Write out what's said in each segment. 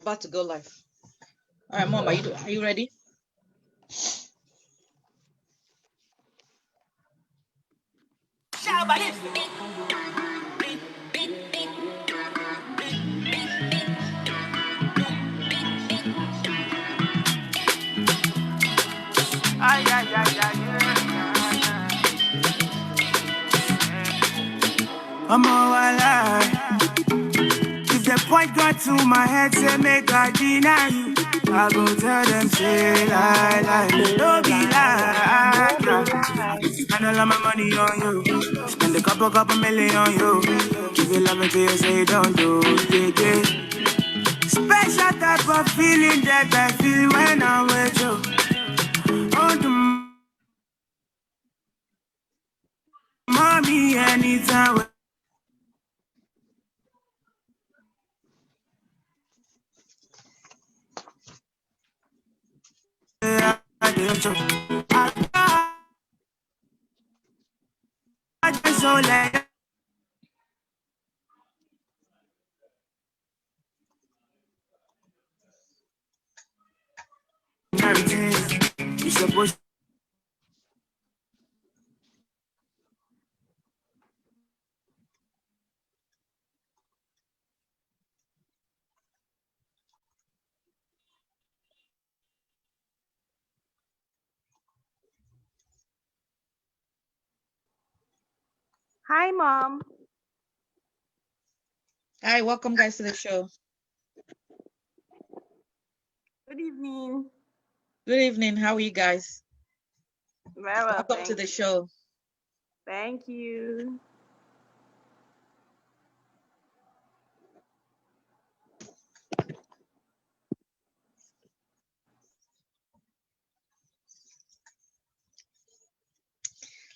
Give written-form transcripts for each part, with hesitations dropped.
about to go live. All right, Mom, are you ready? I'm all alive. If the point got to my head, say make I deny you. I go tell them, say lie, don't be lie. Spend all of my money on you. Spend a couple million on you. Give you love until you say don't do it. Special type of feeling that I feel when I'm with you. On the mommy anytime. So like you supposed. Hi, Mom. Hi, welcome guys to the show. Good evening. Good evening. How are you guys? Very well. Welcome to the show. Thank you.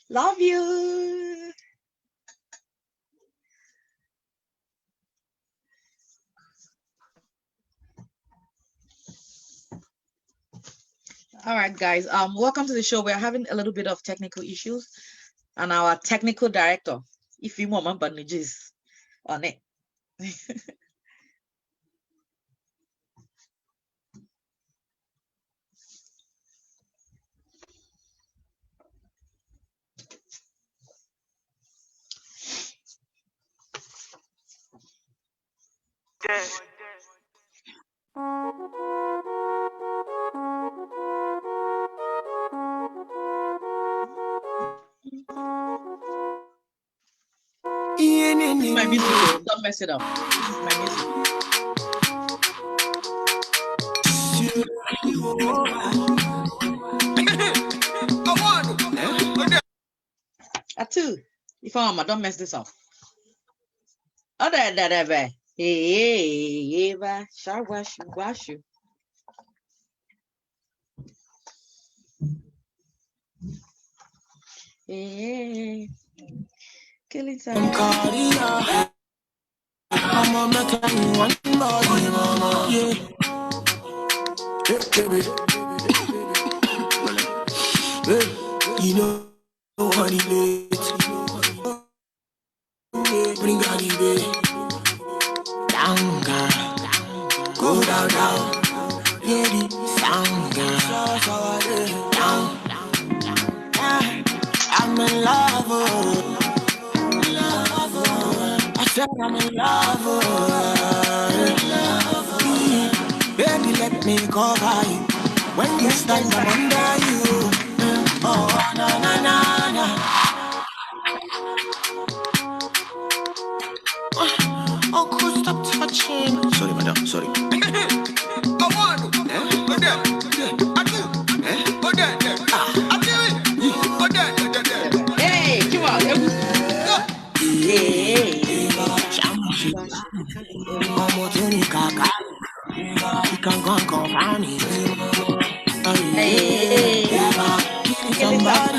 Love you. All right, guys. Welcome to the show. We're having a little bit of technical issues, and our technical director, if you want, manages on it. This is my music. Don't mess it up. This is my music. Atu, if I'm don't mess this up. Oh, that. Hey, wash you. Hey, killing time. I'm a metal one body, mama. Yeah. You know what it is. Bring out the way. Down, girl. Go down. Yeah, the sound, girl. Down. I'm in love. I said I'm in love. Baby, let me cover you. When you stand, I'm under you. Oh, na. Uncle, stop touching. Sorry, madam, sorry. I want to. I do. Hey, come on. Hey. Somebody,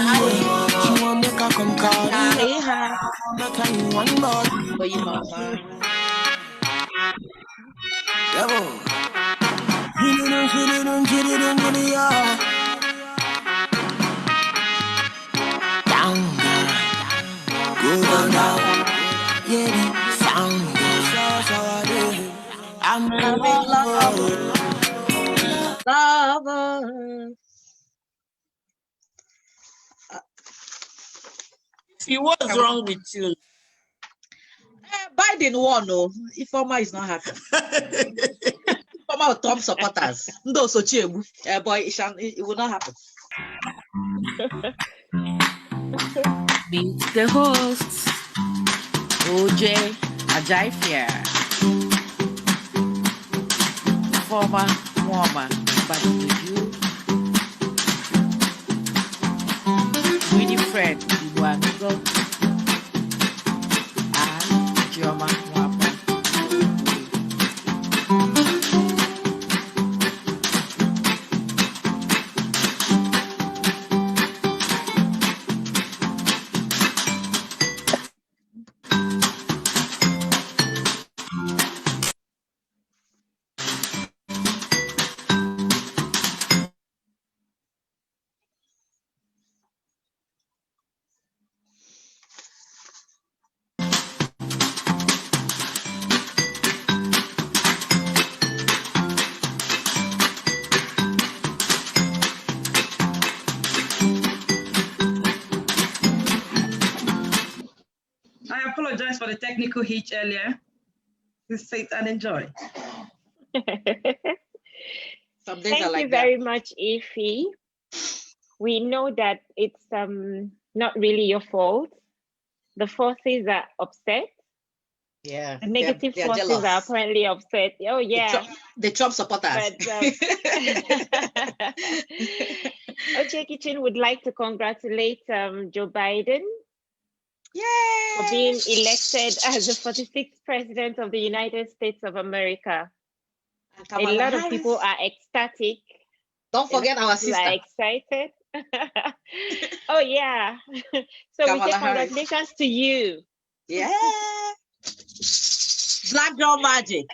she want make her come carry her. One more for you, mama. Down, go down, yeah, sound, I'm I'm in love. What's wrong with you? Biden won, no. Ifeoma is not happy. Ifeoma will Trump supporters. Ndo Sochiegbu. Boy, it will not happen. Meet the hosts, OJ Ajaifia, former woman, but with you, Winifred Iwanugo, and Joma Mwapa. I apologize for the technical hitch earlier. Just sit and enjoy. Some days Thank are like you that. very much, Ify. We know that it's not really your fault. The forces are upset. Yeah. The negative they're forces jealous. are apparently upset. Oh yeah. The Trump supporters. But Oche Kitchen would like to congratulate Joe Biden for being elected as the 46th president of the United States of America. A lot of people are ecstatic. Don't forget our People sister. are excited. Oh yeah. So we say Kamala Harris. congratulations to you. Yeah. Black girl magic.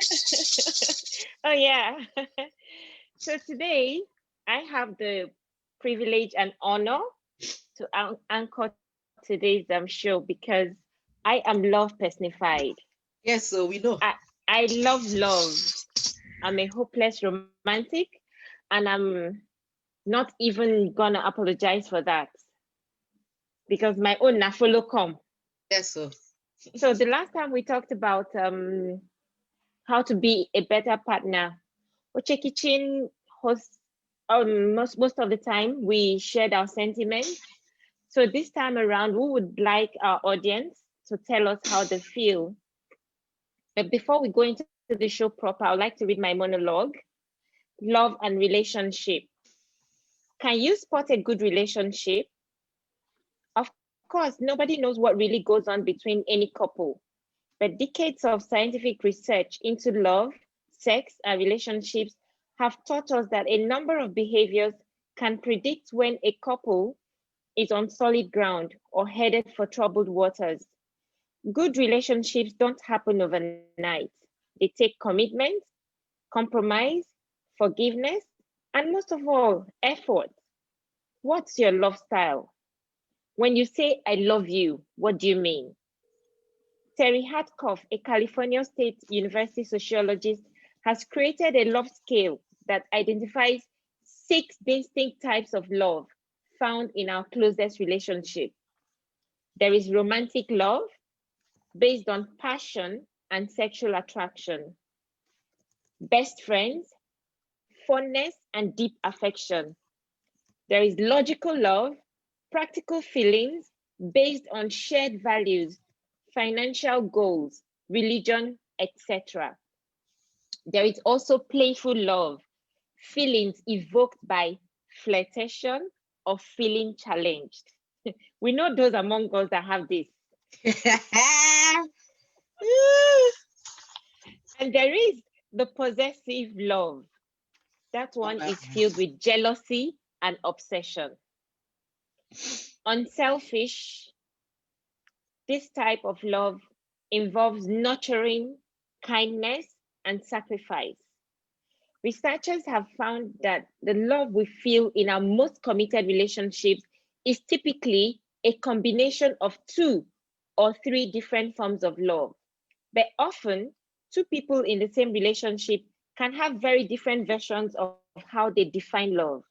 Oh yeah. So today I have the privilege and honor to anchor today's show because I am love personified. Yes, so we know. I love love. I'm a hopeless romantic, and I'm not even gonna apologize for that because my own na follow come. Yes, so. So the last time we talked about how to be a better partner, Oche Kitchen hosts most of the time we shared our sentiments. So this time around, we would like our audience to tell us how they feel. But before we go into the show proper, I would like to read my monologue, Love and Relationship. Can you spot a good relationship? Of course, nobody knows what really goes on between any couple, but decades of scientific research into love, sex, and relationships have taught us that a number of behaviors can predict when a couple is on solid ground or headed for troubled waters. Good relationships don't happen overnight. They take commitment, compromise, forgiveness, and most of all, effort. What's your love style? When you say, I love you, what do you mean? Terry Hartkoff, a California State University sociologist, has created a love scale that identifies 6 distinct types of love found in our closest relationship. There is romantic love based on passion and sexual attraction. Best friends, fondness, and deep affection. There is logical love, practical feelings based on shared values, financial goals, religion, etc. There is also playful love, feelings evoked by flirtation or feeling challenged. We know those among us that have this. And there is the possessive love. That one is filled with jealousy and obsession. Unselfish, this type of love involves nurturing, kindness, and sacrifice. Researchers have found that the love we feel in our most committed relationships is typically a combination of 2 or 3 different forms of love. But often, 2 people in the same relationship can have very different versions of how they define love.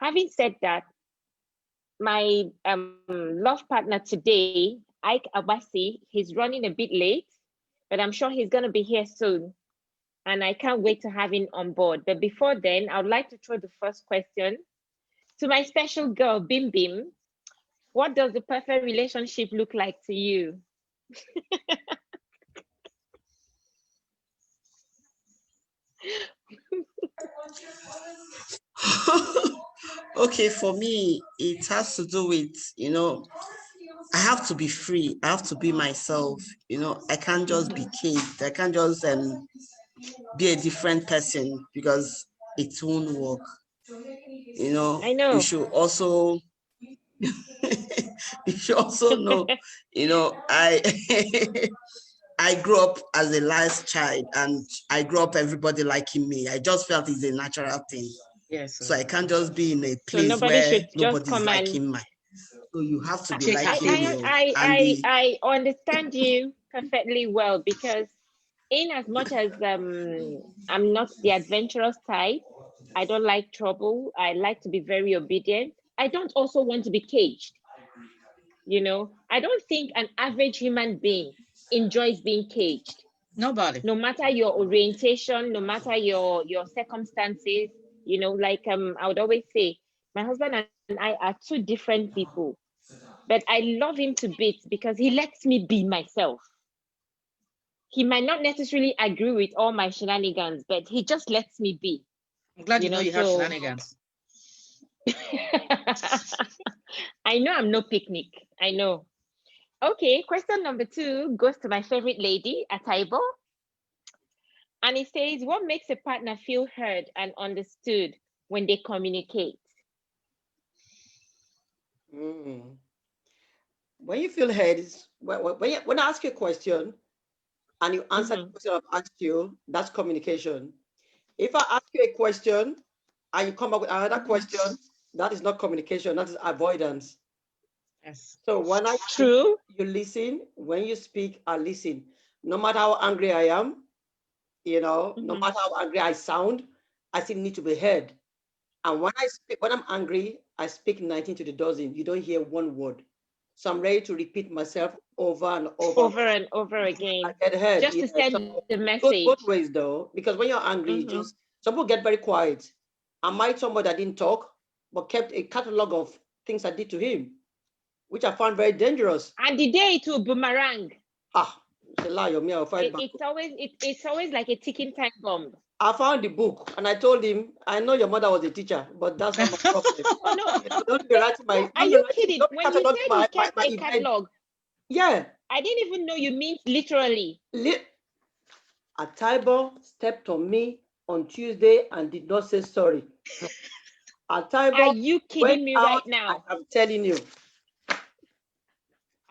Having said that, my love partner today, Ike Abasi, he's running a bit late, but I'm sure he's going to be here soon. And I can't wait to have him on board. But before then, I would like to throw the first question to my special girl, Bim Bim. What does the perfect relationship look like to you? Okay, for me, it has to do with, I have to be free. I have to be myself. I can't just be caged. I can't just be a different person because it won't work. I know. You should also know, I I grew up as a last child and I grew up everybody liking me. I just felt it's a natural thing. Yes. So I can't just be in a So place nobody where should just nobody's come and liking me. So you have to be Take liking me. I understand you perfectly well, because in as much as I'm not the adventurous type, I don't like trouble. I like to be very obedient. I don't also want to be caged. I don't think an average human being enjoys being caged. Nobody. No matter your orientation, no matter your circumstances, like I would always say, my husband and I are two different people, but I love him to bits because he lets me be myself. He might not necessarily agree with all my shenanigans, but he just lets me be. I'm glad you know you have shenanigans. I know I'm no picnic. I know. Okay, question number 2 goes to my favorite lady, Ataibo. And it says, what makes a partner feel heard and understood when they communicate? When you feel heard, when I ask you a question and you answer the question I've asked you, that's communication. If I ask you a question and you come up with another question, that is not communication, that is avoidance. Yes. So when I speak, you listen. When you speak, I listen. No matter how angry I am, no matter how angry I sound, I still need to be heard. And when I speak, when I'm angry, I speak 19 to the dozen. You don't hear one word. So I'm ready to repeat myself over and over again. I get heard. Just to send the message. Both ways though, because when you're angry, some people get very quiet. I might somebody that didn't talk, but kept a catalog of things I did to him, which I found very dangerous. And the day it will boomerang. It's a lie, me, I'll fight back. It's always like a ticking time bomb. I found the book and I told him, I know your mother was a teacher, but that's not my problem. Oh, no. Don't be writing my. Are you kidding? When you said he kept a catalog, yeah, I didn't even know you mean literally. Ataibo stepped on me on Tuesday and did not say sorry. Ataibo, are you kidding me right now? I'm telling you.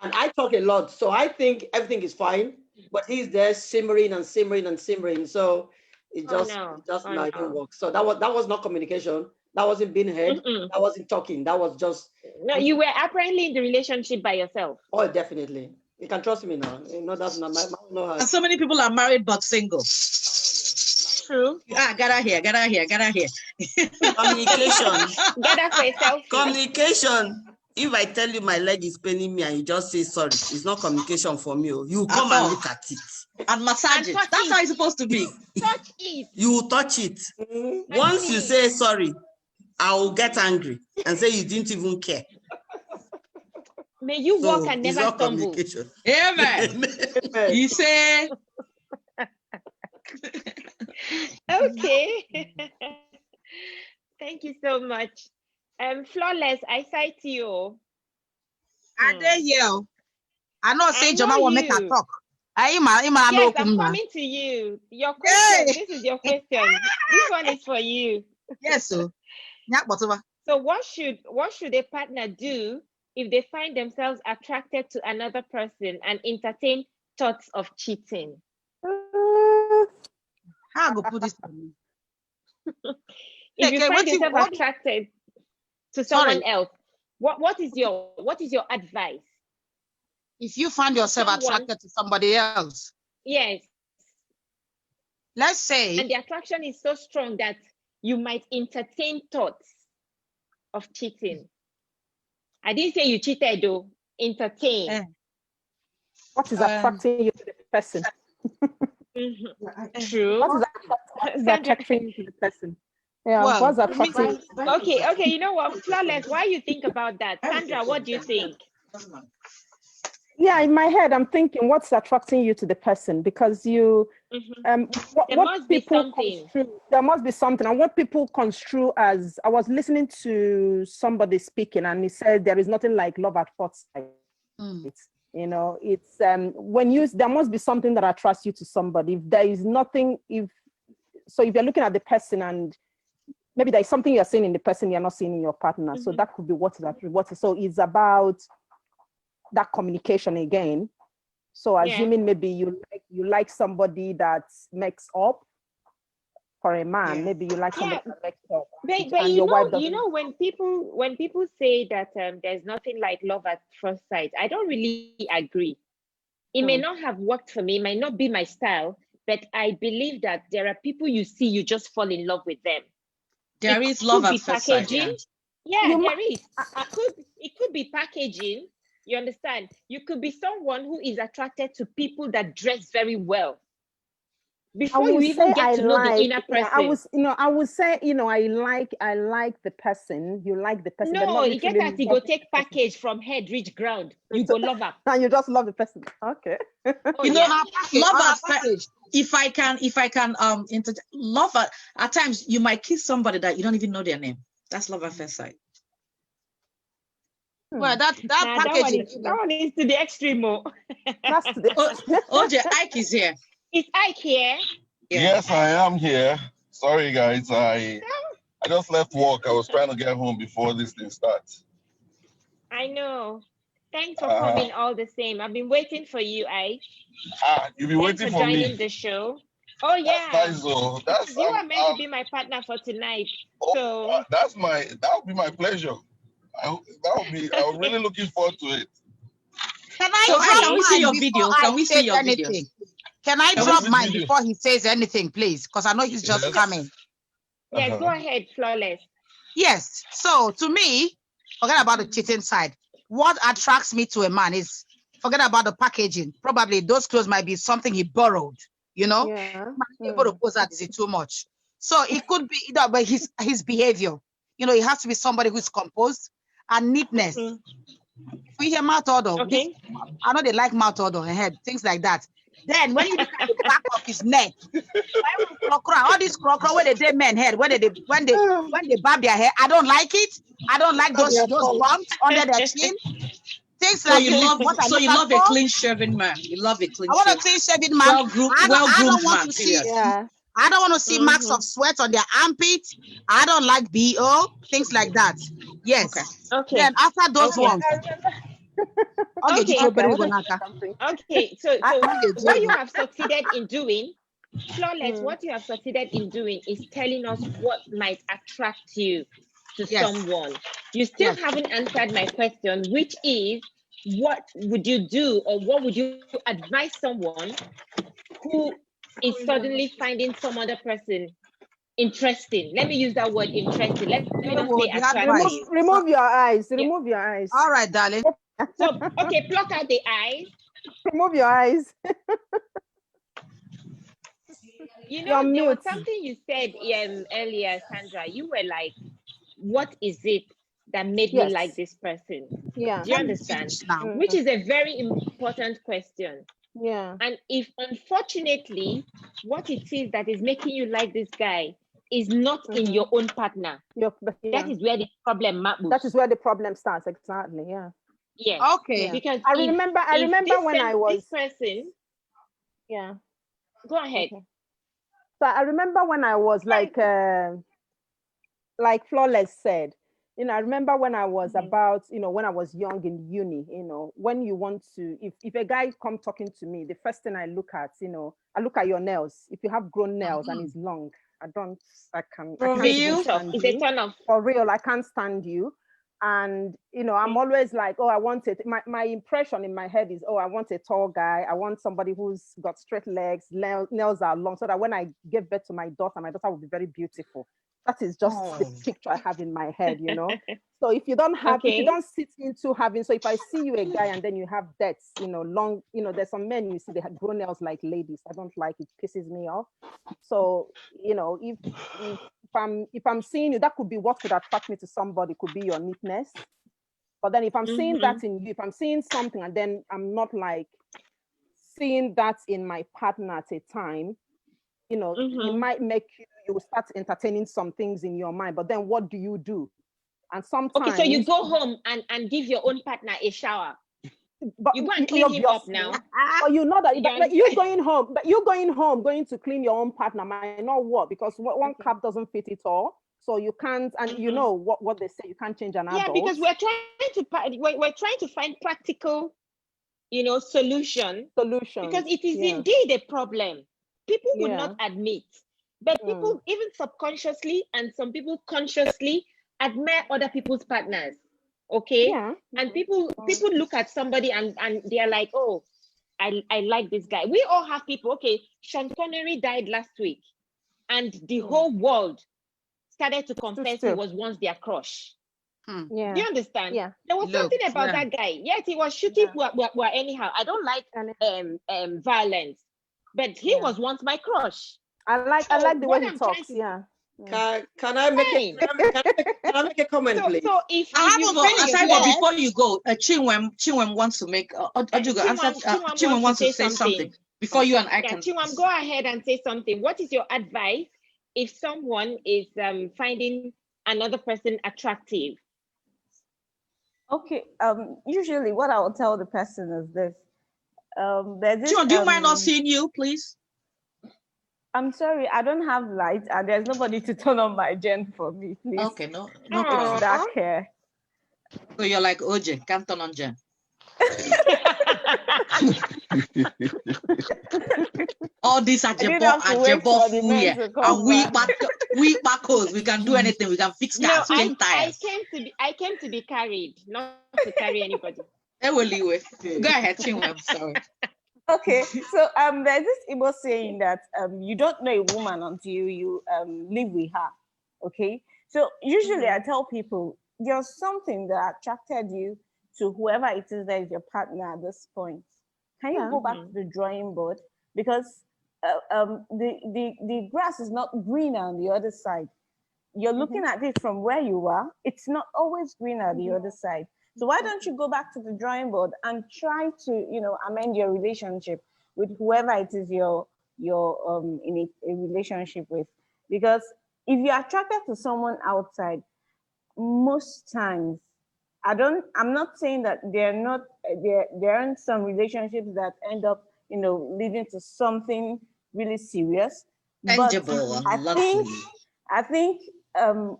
And I talk a lot, so I think everything is fine. But he's there simmering and simmering and simmering. So it just didn't work. So that was not communication. That wasn't being heard. That wasn't talking. That was just. No, you were apparently in the relationship by yourself. Oh, definitely. You can trust me now. That's not my. And so many people are married but single. True. Get out here. Communication. Get out for yourself. Communication. If I tell you my leg is paining me and you just say sorry, it's not communication for me. You come and look at it. And massage it. That's how it's supposed to be. Touch it. You touch it. Once you say sorry, I will get angry and say you didn't even care. May you walk and never stumble. Amen. You say. Okay. Thank you so much. Flawless, I cite you. Are they here? I know say Jama will make a talk. Yes, I'm coming to you. Your question. This is your question. This one is for you. Yes, sir. So what should a partner do if they find themselves attracted to another person and entertain thoughts of cheating? How I go put this on me? If you find yourself attracted to someone else, what is your advice? If you find yourself attracted to somebody else, yes, let's say, and the attraction is so strong that you might entertain thoughts of cheating. I didn't say you cheated though. Entertain. What is attracting you to the person? True. What is attracting you to the person? Yeah, well, what's attracting you? Okay, you know what? Flawless, why you think about that? Sandra, what do you think? Yeah, in my head, I'm thinking, what's attracting you to the person? Because you, There must be something. There must be something. And what people construe as, I was listening to somebody speaking, and he said there is nothing like love at first sight. You know, it's there must be something that attracts you to somebody. If there is nothing, if you're looking at the person and maybe there's something you're seeing in the person you're not seeing in your partner, so that could be what is. So it's about that communication again. So assuming maybe you like somebody that makes up for a man, maybe you like somebody that makes up. But you know, when people say that there's nothing like love at first sight, I don't really agree. It may not have worked for me, it might not be my style, but I believe that there are people you see, you just fall in love with them. There is love at first sight. Yeah, there is. It could be packaging. You understand? You could be someone who is attracted to people that dress very well. Before you even get to know the inner person. I would say, I like the person. You like the person. No, you get that you go take package from head reach ground. You go love her. And you just love the person. Okay. Love at first. If I can love at times you might kiss somebody that you don't even know their name. That's love at first sight. Well, that packaging. That one is to the extreme. OJ, Ike is here. Is Ike here? Yeah. Yes, I am here. Sorry, guys. I just left work. I was trying to get home before this thing starts. I know. Thanks for coming all the same. I've been waiting for you, Ike. You've been waiting for me. Joining the show. Oh yeah. That's nice, you are meant to be my partner for tonight. So that would be my pleasure. I'm really looking forward to it. Can we see your video? Can we see your video? Can I drop mine before he says anything, please? Because I know he's just coming. Yes, go ahead, Flawless. Yes. So to me, forget about the cheating side. What attracts me to a man is, forget about the packaging. Probably those clothes might be something he borrowed, you know? Able to post that, is it too much? So it could be either by his behavior. You know, it has to be somebody who's composed and neatness. If we hear mouth odor, I know they like mouth odor, head, things like that. Then when you look at the back of his neck, all these crocro where they did men head, when they barb their hair, I don't like it. I don't like those bumps under their chin. Things like you love a clean shaven man. You love a clean. I want a clean shaven man. Well-groomed man. I don't want to see marks of sweat on their armpit. I don't like BO, things like that. Yes. Okay. Then after those ones. Okay, so what you have succeeded in doing, Flawless, what you have succeeded in doing is telling us what might attract you to someone. You still haven't answered my question, which is, what would you do, or what would you advise someone who is suddenly finding some other person interesting? Let me use that word, interesting. Let me not say attractive. Remove your eyes. Remove your eyes. All right, darling. So, okay, pluck out the eyes. Remove your eyes. You know, there was something you said earlier, Sandra. You were like, what is it that made me like this person? Yeah. Do you understand? Which is a very important question. Yeah. And if, unfortunately, what it is that is making you like this guy is not in your own partner, that is where the problem happens. That is where the problem starts. Exactly. Yeah. Yes. Okay. Because I remember when I was this person. Yeah. Go ahead. Okay. So I remember when I was like Flawless said, you know, I remember when I was about, you know, when I was young in uni, you know, when you want to, if a guy come talking to me, the first thing I look at, you know, I look at your nails. If you have grown nails and it's long, I can't it's a turn off. For real, I can't stand you. And I'm always like, oh, I want it. My impression in my head is, oh, I want a tall guy. I want somebody who's got straight legs, nails are long, so that when I give birth to my daughter will be very beautiful. That is just the picture I have in my head, So if you don't sit into having, so if I see you a guy and then you have debts, long, there's some men you see they have grown nails like ladies. I don't like it, pisses me off. So if I'm seeing you, that could be what could attract me to somebody, could be your neatness. But then if I'm seeing that in you, if I'm seeing something and then I'm not like seeing that in my partner at a time, it might make you start entertaining some things in your mind. But then what do you do? And sometimes, okay, so you go home and give your own partner a shower. But you go and clean him up now. But you know that you going home, going to clean your own partner might not work, because one cap doesn't fit it all. So you can't, and you know what they say, you can't change an adult. Yeah, because we're trying to find practical, solution. Because it is indeed a problem. People would not admit, but people even subconsciously and some people consciously admire other people's partners. Okay. Yeah. And people look at somebody and they're like, oh, I like this guy. We all have people. Okay, Sean Connery died last week, and the whole world started to confess he was once their crush. Yeah. Do you understand? Yeah. There was something about that guy. Yes, he was shooting well, anyhow. I don't like violence, but he was once my crush. I like the way he talks. Can I make a comment, please? So if before you go, Chinwem wants to make Chinwem wants to say something before you and I can. Chinwem, go ahead and say something. What is your advice if someone is finding another person attractive? Okay. Usually, what I will tell the person is this. Chinwem, do you mind not seeing you, please? I'm sorry, I don't have light, and there's nobody to turn on my gen for me, please. Okay, no problem. Dark hair. So you're like OJ, can't turn on gen. All these are jebo here, and we backhoes. We can do anything. We can fix cars, change tires. I came to be carried, not to carry anybody. Go ahead, Chinwe. I'm sorry. Okay, so there's this Igbo saying that you don't know a woman until you live with her. Okay, so usually I tell people there's something that attracted you to whoever it is that is your partner at this point. Can you go back to the drawing board? Because the grass is not greener on the other side. You're looking at it from where you are. It's not always greener on the other side. So why don't you go back to the drawing board and try to, amend your relationship with whoever it is you're in a relationship with? Because if you're attracted to someone outside, most times, I'm not saying that there aren't some relationships that end up, leading to something really serious. Tangible, but I think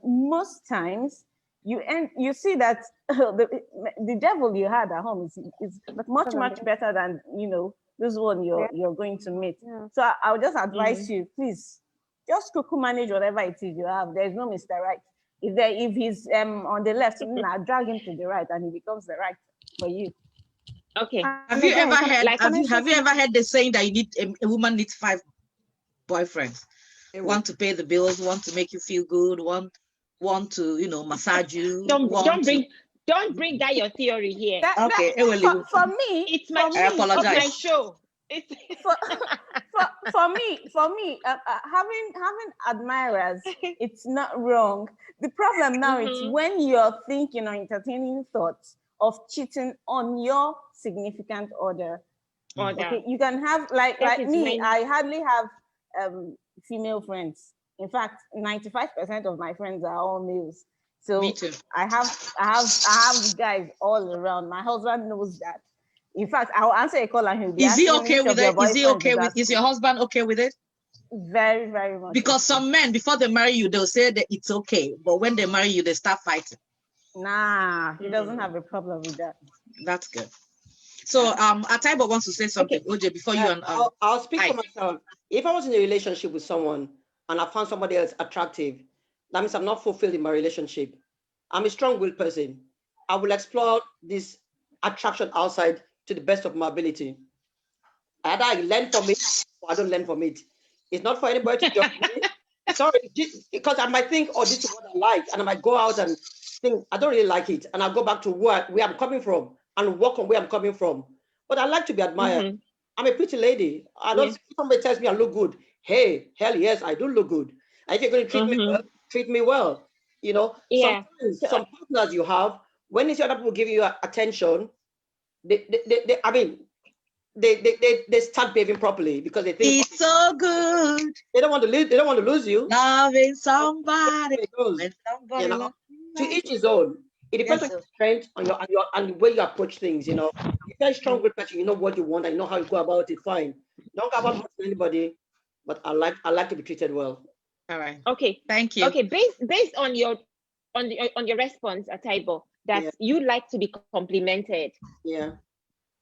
most times you see that the devil you had at home is much better than this one you're going to meet. So I would just advise you, please just manage whatever it is you have. There's no Mr. Right. If he's on the left, drag him to the right and he becomes the right for you. Okay. Have you ever heard the saying that you need a woman needs 5 boyfriends? One to pay the bills, one to make you feel good, one to massage you. Don't bring that your theory here. For me, it's my my show. For me, having admirers, it's not wrong. The problem now is when you're thinking or entertaining thoughts of cheating on your significant other. Okay, you can have like me. I hardly have female friends. In fact, 95% of my friends are all males. So me too. I have guys all around. My husband knows that. In fact, I'll answer a call and he'll be Is he okay with it? Is your husband okay with it? Very, very much. Because some men, before they marry you, they'll say that it's okay. But when they marry you, they start fighting. Nah, he doesn't have a problem with that. That's good. So Ataibo wants to say something, OJ, before you and I'll speak for myself. If I was in a relationship with someone and I found somebody else attractive, that means I'm not fulfilled in my relationship. I'm a strong-willed person. I will explore this attraction outside to the best of my ability. Either I learn from it or I don't learn from it. It's not for anybody to judge me. Sorry, because I might think, oh, this is what I like, and I might go out and think I don't really like it, and I'll go back to where I'm coming from and work on where I'm coming from. But I like to be admired. I'm a pretty lady. I don't. If somebody tells me I look good, hey, hell yes, I do look good. And if you're going to treat me well, treat me well. You know, some partners you have, when it's other people giving you attention, they start behaving properly because they think it's so good. They don't want to lose. They don't want to lose you. Loving somebody. When somebody You know, to each his own. It depends on your strength, on your and the way you approach things. You know, if you're a strong, good person, you know what you want and you know how you go about it. Fine. Don't go about hurting anybody. But I like to be treated well. All right. Okay. Thank you. Okay. Based on your response, Ataibo, that you like to be complimented. Yeah.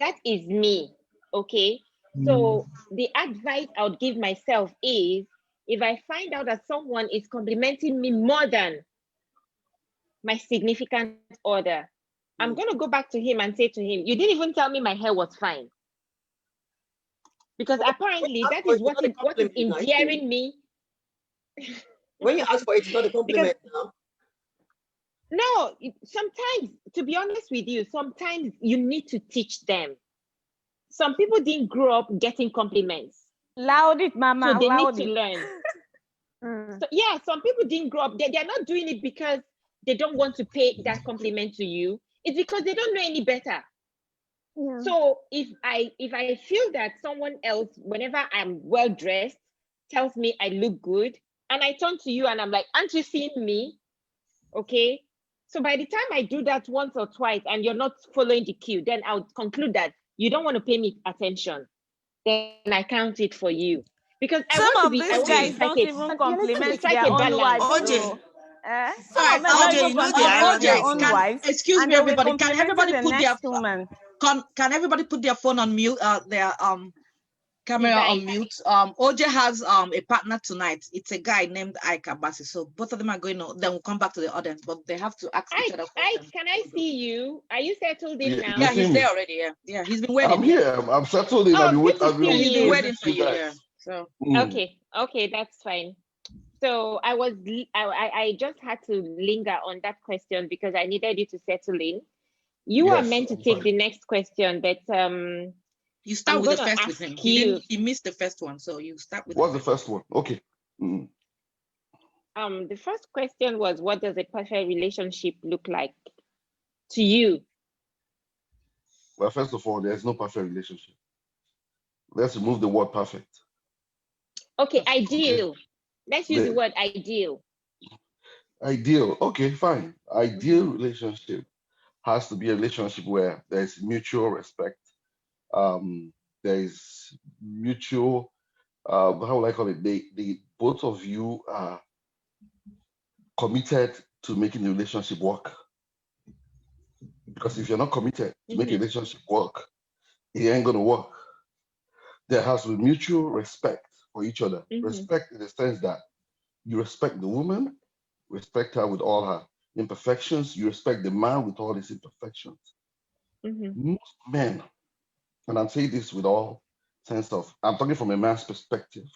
That is me. Okay. So the advice I would give myself is, if I find out that someone is complimenting me more than my significant other, I'm going to go back to him and say to him, you didn't even tell me my hair was fine. Because apparently that is what is endearing me. When you ask for it, it's not a compliment. No, sometimes, to be honest with you, sometimes you need to teach them. Some people didn't grow up getting compliments. Loud it, mama. So they loud need to learn. So yeah, some people didn't grow up. They're not doing it because they don't want to pay that compliment to you. It's because they don't know any better. Yeah. So if I feel that someone else, whenever I'm well dressed, tells me I look good, and I turn to you and I'm like, aren't you seeing me? Okay. So by the time I do that once or twice and you're not following the cue, then I would conclude that you don't want to pay me attention. Then I count it for you. Because I want to be, these guys don't even compliment their own wives. OJ. Some of them don't even compliment their own wives. Excuse me, everybody. Can everybody put their woman? Can everybody put their phone on mute? Their camera on mute. OJ has a partner tonight. It's a guy named Ike Abasi. So both of them are going to. Then we'll come back to the audience, but they have to ask each other questions. Can I see you? Are you settled in now? Yeah, he's there already. Yeah, he's been waiting. I'm here. I'm settled in. He's been waiting for you. Yeah. So okay, that's fine. So I just had to linger on that question because I needed you to settle in. You are meant to take the next question, but you start with the first with him. He missed the first one, so you start with. What's the first one? Okay. The first question was, what does a perfect relationship look like to you? Well, first of all, there's no perfect relationship. Let's remove the word perfect. Okay, ideal. Let's use the word ideal. Ideal. Okay, fine. Ideal relationship has to be a relationship where there's mutual respect. There is mutual, how will I call it? The both of you are committed to making the relationship work. Because if you're not committed to make a relationship work, it ain't gonna work. There has to be mutual respect for each other. Respect in the sense that you respect the woman, respect her with all her imperfections, you respect the man with all his imperfections. Most men, and I'm saying this with all sense of, I'm talking from a man's perspective.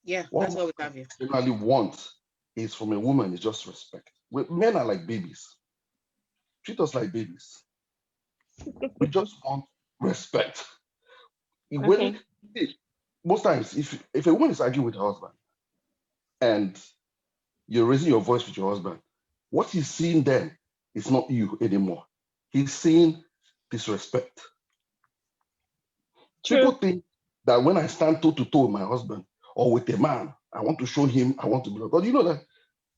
Yeah, that's what we have here. What really want is from a woman is just respect. Men are like babies. Treat us like babies. We just want respect. Most times, if a woman is arguing with her husband and you're raising your voice with your husband, what he's seeing then is not you anymore. He's seeing disrespect. True. People think that when I stand toe to toe with my husband or with a man, I want to show him I want to be. But you know that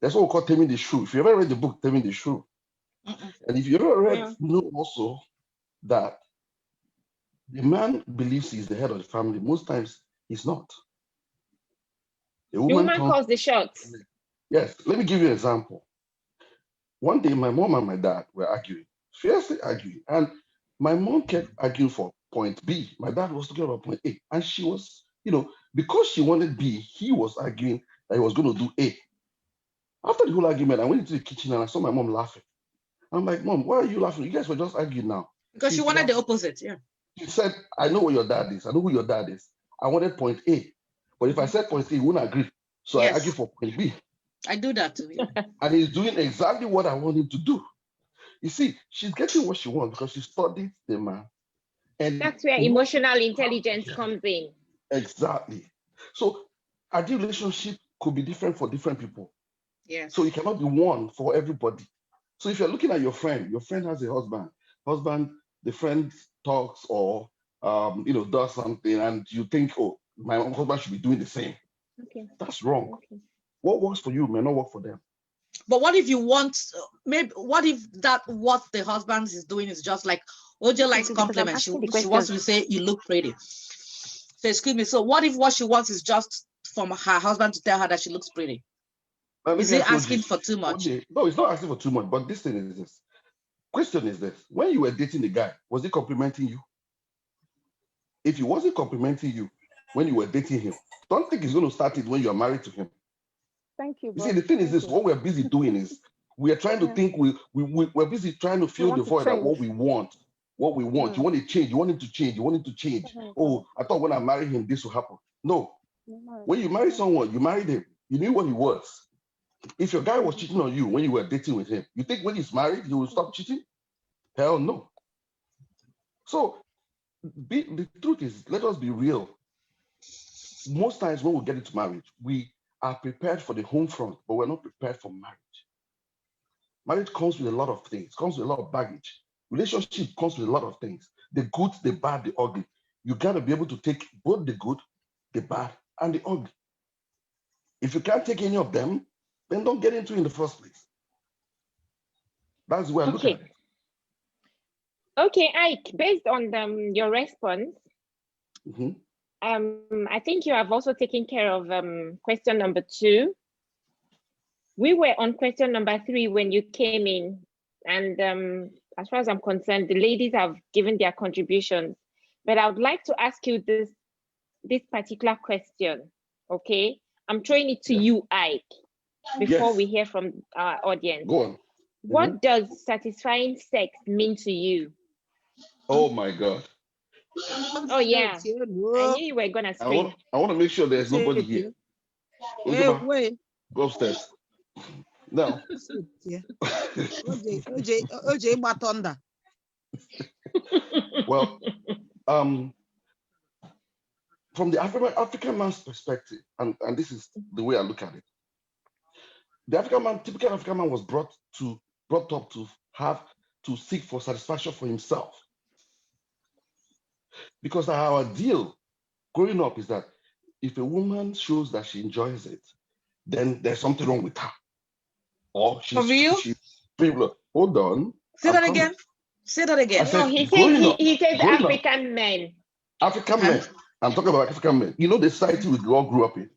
that's what we call taming the shrew. If you ever read the book Taming the Shrew, and if you ever read, know also that the man believes he's the head of the family. Most times he's not. The woman calls the shots. Yes. Let me give you an example. One day, my mom and my dad were arguing, fiercely arguing, and my mom kept arguing for point B. My dad was talking about point A, and she was, because she wanted B, he was arguing that he was going to do A. After the whole argument, I went into the kitchen and I saw my mom laughing. I'm like, Mom, why are you laughing? You guys were just arguing now. Because she wanted the opposite, yeah. She said, I know what your dad is. I know who your dad is. I wanted point A. But if I said point A, he wouldn't agree. So I argue for point B. I do that too. Yeah. And he's doing exactly what I want him to do. You see, she's getting what she wants because she studied the man. And that's where emotional intelligence comes in. Exactly. So our relationship could be different for different people. Yes. So it cannot be one for everybody. So if you're looking at your friend has a husband, the friend talks or does something, and you think, oh, my husband should be doing the same. Okay. That's wrong. Okay. What works for you may not work for them. But what if you want, maybe, what if what the husband is doing is just like, OJ likes compliments. She wants to say, you look pretty. So excuse me. So what if what she wants is just from her husband to tell her that she looks pretty? Is he asking for too much? OJ, no, it's not asking for too much. But this thing is this. Question is this. When you were dating the guy, was he complimenting you? If he wasn't complimenting you when you were dating him, don't think he's going to start it when you are married to him. Thank you. You see, the thing is this, what we're busy doing is we are trying to think, we're busy trying to fill the void at what we want. What we want. You want to change, you want him to change, you want him to change. Oh, I thought when I marry him, this will happen. No. When you marry someone, you married him. You knew what he was. If your guy was cheating on you when you were dating with him, you think when he's married, he will stop cheating? Hell no. So the truth is, let us be real. Most times when we get into marriage, we are prepared for the home front, but we're not prepared for marriage. Marriage comes with a lot of things, comes with a lot of baggage. Relationship comes with a lot of things. The good, the bad, the ugly. You gotta be able to take both the good, the bad, and the ugly. If you can't take any of them, then don't get into it in the first place. That's the way I look at it. Okay, Ike, based on your response, I think you have also taken care of question number 2. We were on question number 3 when you came in, and as far as I'm concerned, the ladies have given their contributions, but I would like to ask you this particular question, okay? I'm throwing it to you, Ike, before we hear from our audience. Go on. What does satisfying sex mean to you? Oh my God. Oh yeah, I knew you were gonna scream. I want to make sure there's nobody here. Wait. Go upstairs. No. OJ Matunda. Well, from the African man's perspective, and this is the way I look at it. The typical African man was brought up to seek for satisfaction for himself. Because our deal growing up is that if a woman shows that she enjoys it, then there's something wrong with her. Or she's, for real? Hold on. Say that again. Say that again. No, he said African men. African men. I'm talking about African men. You know the society we all grew up in.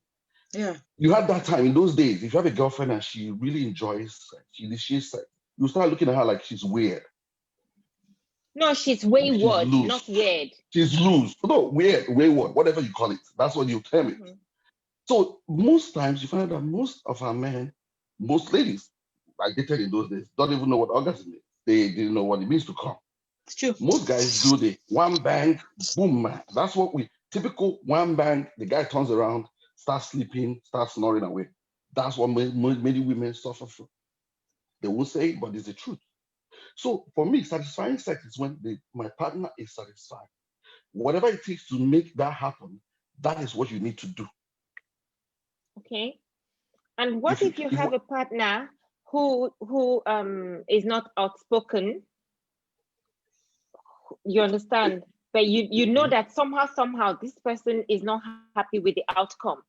Yeah. You had that time in those days. If you have a girlfriend and she really enjoys sex, she initiates sex, you start looking at her like she's weird. No, she's wayward, not weird. She's loose. No, weird, wayward, whatever you call it. That's what you term it. So most times you find that most of our men, most ladies, I dated in those days, don't even know what orgasm is. They didn't know what it means to come. It's true. Most guys do the one bang, boom, man. That's what typical one bang, the guy turns around, starts sleeping, starts snoring away. That's what many women suffer from. They won't say it, but it's the truth. So for me, satisfying sex is when my partner is satisfied. Whatever it takes to make that happen, that is what you need to do. Okay. And what if you have a partner who is not outspoken? You understand? But you know that somehow this person is not happy with the outcome.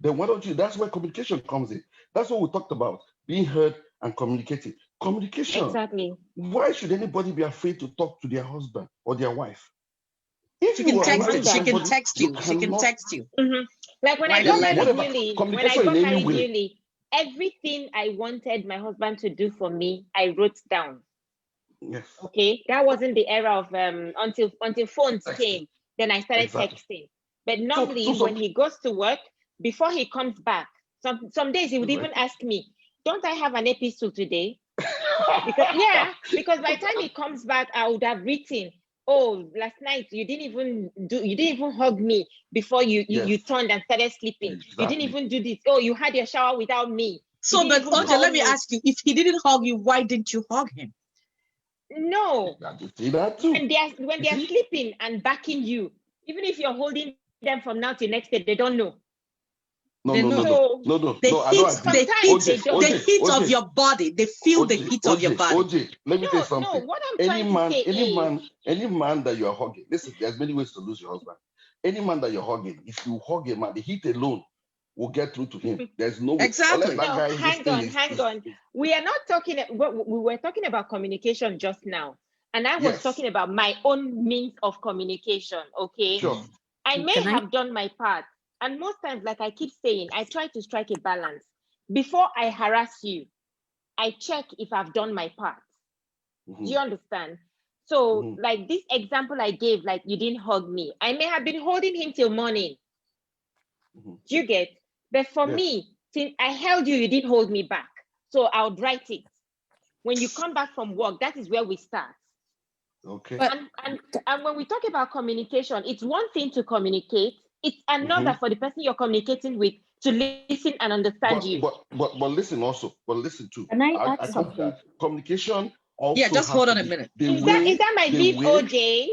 Then why don't you? That's where communication comes in. That's what we talked about, being heard and communicating. Communication. Exactly. Why should anybody be afraid to talk to their husband or their wife? If she can text you, she can text you. She can text you. Like when I got married newly, everything I wanted my husband to do for me, I wrote down. Yes. Okay, that wasn't the era of until phones came. Then I started texting. But normally when he goes to work, before he comes back, some days he would even ask me, "Don't I have an episode today?" because by the time he comes back, I would have written, oh, last night you didn't even hug me before you turned and started sleeping. Exactly. You didn't even do this. Oh, you had your shower without me. So, but OJ, let me ask you, if he didn't hug you, why didn't you hug him? No. You see that too. When they're sleeping and backing you, even if you're holding them from now till next day, they don't know. No. The heat of your body. They feel the heat of your body. OJ, let me tell you something. No, what I'm trying to say is, any man that you are hugging, listen, there's many ways to lose your husband. Any man that you're hugging, if you hug a man, the heat alone will get through to him. There's no way. Exactly. No, hang on. We are not talking. We were talking about communication just now, and I was talking about my own means of communication. Okay. Sure. I may have done my part. And most times, like I keep saying, I try to strike a balance. Before I harass you, I check if I've done my part. Do you understand? So, like this example I gave, like you didn't hug me. I may have been holding him till morning. Do you get? But for me, since I held you, you didn't hold me back. So I would write it. When you come back from work, that is where we start. Okay. And when we talk about communication, it's one thing to communicate. It's another for the person you're communicating with to listen and understand you. But listen also. But listen too. Can I add something? Communication also. Yeah, just hold on a minute. Is that my Viv OJ?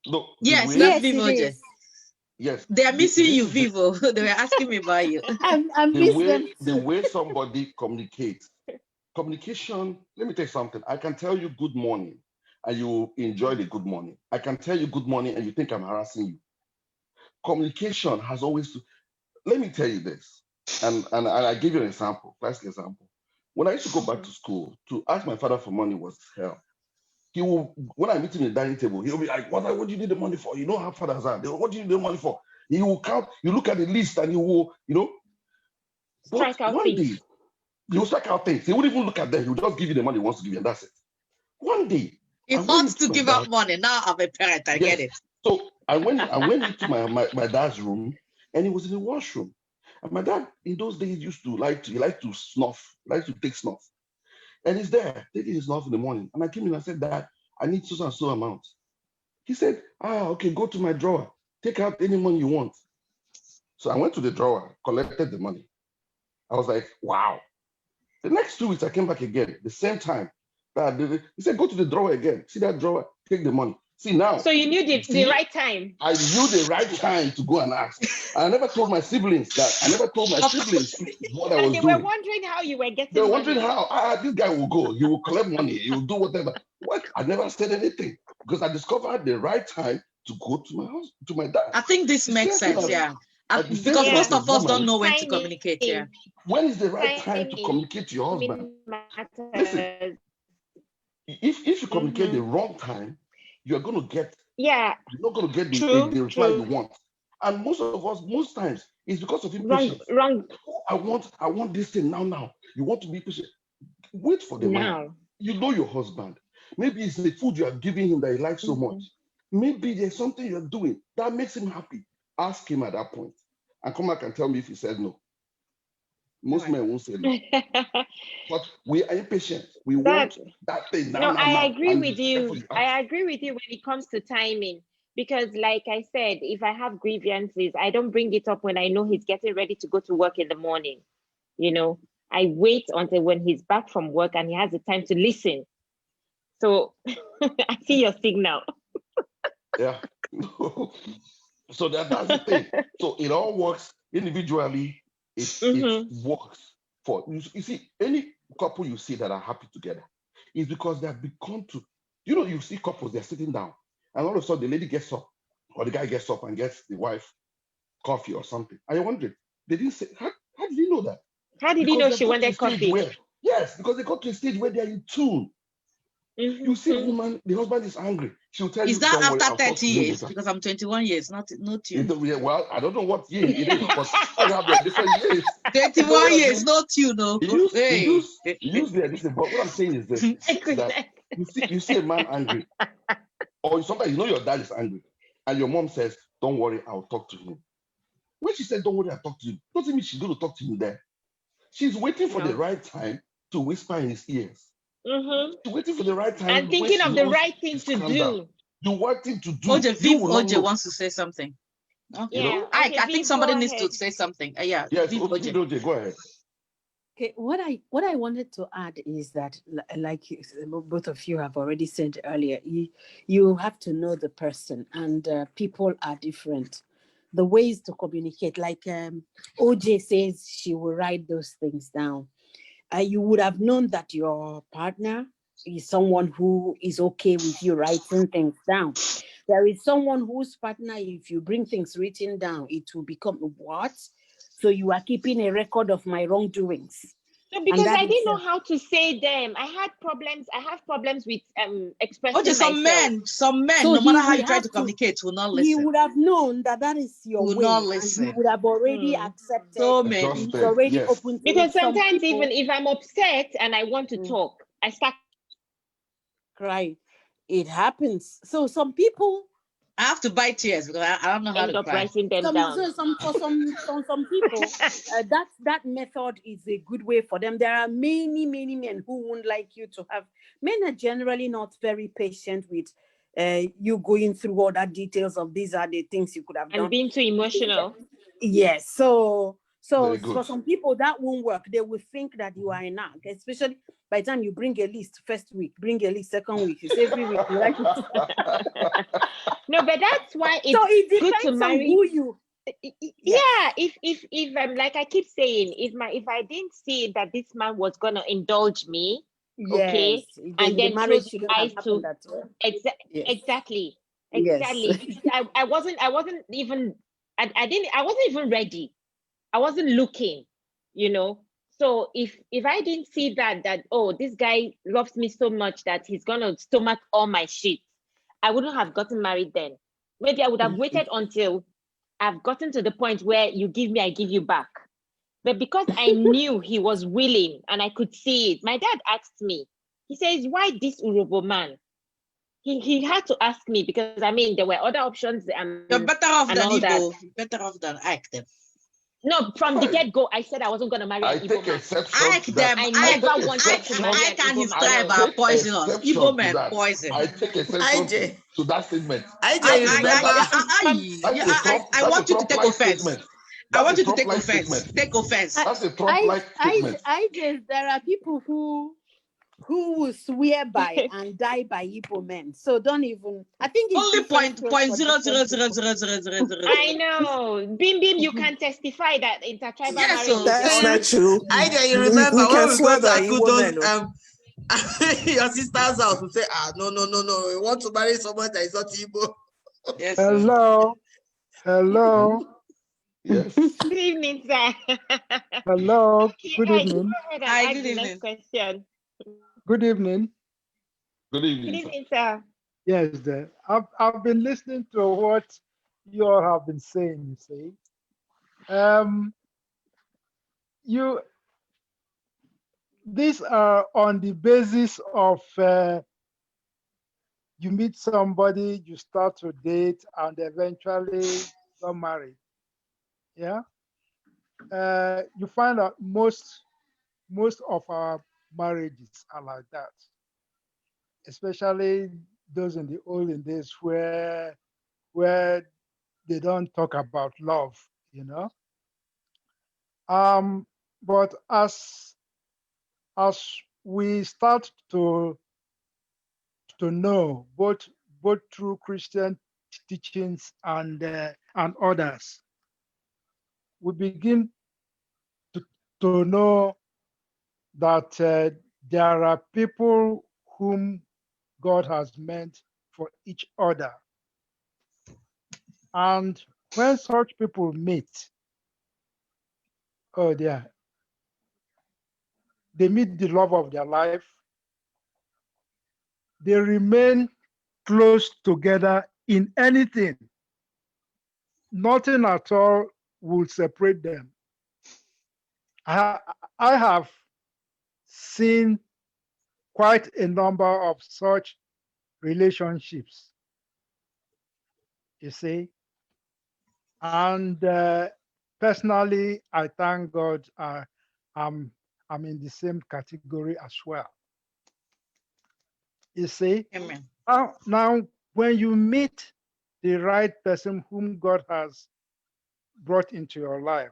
No. Yes, that's Viv OJ. Yes. They are missing you, Vivo. They were asking me about you. I'm missing the way somebody communicates. Communication, let me tell you something. I can tell you good morning and you enjoy the good morning. I can tell you good morning and you think I'm harassing you. Communication has always, let me tell you this, and I give you an example, classic example. When I used to go back to school, to ask my father for money was hell. He will, when I meet him in the dining table, he'll be like, what do you need the money for? You know how fathers are. What do you need the money for? He will count, you look at the list and he will, strike out one things. Day, he will strike out things. He wouldn't even look at them. He will just give you the money he wants to give you, and that's it. One day. He wants to give out money. Now I'm a parent, I get it. So I went into my dad's room, and he was in the washroom. And my dad, in those days, used to like to snuff, like to take snuff. And he's there, taking his snuff in the morning. And I came in and said, Dad, I need so and so amount. He said, okay, go to my drawer. Take out any money you want. So I went to the drawer, collected the money. I was like, wow. The next 2 weeks, I came back again, the same time. He said, go to the drawer again. See that drawer? Take the money. See now. So you knew the right time. I knew the right time to go and ask. I never told my siblings that. I never told my siblings what I was doing. They were wondering how you were getting. They were wondering how this guy will go. He will collect money. He will do whatever. What? I never said anything because I discovered the right time to go to my house, to my dad. I think this makes sense. Yeah. Because most of us don't know when to communicate. Yeah. When is the right time to communicate to your husband? Listen, if you communicate the wrong time, you're going to get. Yeah. You're not going to get the reply you want. And most of us, most times, it's because of impatience. Wrong. I want this thing now. You want to be patient. Wait for the man. You know your husband. Maybe it's the food you are giving him that he likes so much. Maybe there's something you're doing that makes him happy. Ask him at that point and come back and tell me if he said no. Most men won't say no. But we are impatient. We want that thing now. No, I agree with you. I agree with you when it comes to timing. Because like I said, if I have grievances, I don't bring it up when I know he's getting ready to go to work in the morning. I wait until when he's back from work and he has the time to listen. So I see your signal. Yeah. So that's the thing. So it all works individually. It works for you. See, any couple you see that are happy together is because they have become to, you see couples, they're sitting down and all of a sudden the lady gets up or the guy gets up and gets the wife coffee or something. And you're wondering, they didn't say, how did you know that? How did you know she wanted coffee? Yes, because they got to a stage where they're in tune. You see a woman, the husband is angry. She'll tell you. Is that after 30 years? Because I'm 21 years, not you. Well, I don't know what year it is, but I have the different years. 21 years, not you, no. Use the addition. But what I'm saying is this: that you see a man angry, or sometimes your dad is angry, and your mom says, "Don't worry, I'll talk to him." When she said, "Don't worry, I'll talk to him," doesn't mean she's going to talk to him there. She's waiting for the right time to whisper in his ears. Waiting for the right time. And thinking of the right thing to do. The right thing to do. OJ, You will not OJ know. wants to say something. Okay. Yeah. You know? Okay, I think Viv, somebody go needs ahead. to say something. Yeah. Yes, Viv, OJ. OJ, go ahead. Okay, what I wanted to add is that, like both of you have already said earlier, you have to know the person, and people are different. The ways to communicate, like OJ says, she will write those things down. You would have known that your partner is someone who is okay with you writing things down. There is someone whose partner, if you bring things written down, it will become what? So you are keeping a record of my wrongdoings. No, because I didn't know how to say them. I have problems with expressing OJ, myself. some men, So no matter how you try to communicate, will not listen. He would have known that is your will way, not and listen. he would have already accepted. So many. He's already open to because it. Some sometimes people, even if I'm upset and I want to talk, I start crying. It happens. So some people, I have to bite tears because I don't know how end to up cry. writing them down. So some people, that method is a good way for them. There are many men who won't like you to have. Men are generally not very patient with you going through all that details of these are the things you could have done. And being too emotional. Yes. So Very good. for some people that won't work. They will think that you are a nag, especially by the time you bring a list first week, bring a list second week, it's every week. Right? No, but that's why it's so it good to depends marry. on who you. Yeah, if like I keep saying, if I didn't see that this man was gonna indulge me, okay, and then marriage close shouldn't my have eyes happened to that way. exactly. Yes. I wasn't even I wasn't even ready. I wasn't looking, you know. So if I didn't see that oh, this guy loves me so much that he's gonna stomach all my shit, I wouldn't have gotten married then. Maybe I would have waited until I've gotten to the point where you give me, I give you back. But because I knew he was willing and I could see it, my dad asked me, he says, why this Urobo man? He had to ask me because I mean there were other options You're better off and than all that. Igbo. Better off than Ike them. No, from the get-go, I said I wasn't going to marry an Igbo man. Ike them. I never wanted to marry an Ike and Igbo his man. tribe are poisonous. Igbo men poison. I take exception to that statement. I want you to take offense. I want you to take offense. Take offense. That's a Trump-like statement. There are people who will swear by and die by Igbo men. So don't even. I think it's only point 0.0000000. I know. Bim, you can testify that intertribal marriage. That's not true. You remember when we go to Akudon, your sister's house will say, no, we want to marry someone that is not Igbo. Yes. Hello. Yes. Good evening, sir. Hello. Okay, good evening. Go ahead and ask the next question. Good evening. Good evening. Good evening, sir. Yes, I've been listening to what you all have been saying. You see, these are on the basis of you meet somebody, you start to date, and eventually get married. Yeah. You find out most of our marriages are like that, especially those in the olden days where they don't talk about love, you know. But as we start to know both through Christian teachings and others, we begin to know that there are people whom God has meant for each other. And when such people meet, they meet the love of their life. They remain close together in anything. Nothing at all will separate them. I have seen quite a number of such relationships, you see. And personally, I thank God I'm in the same category as well. You see? Amen. Now, when you meet the right person whom God has brought into your life,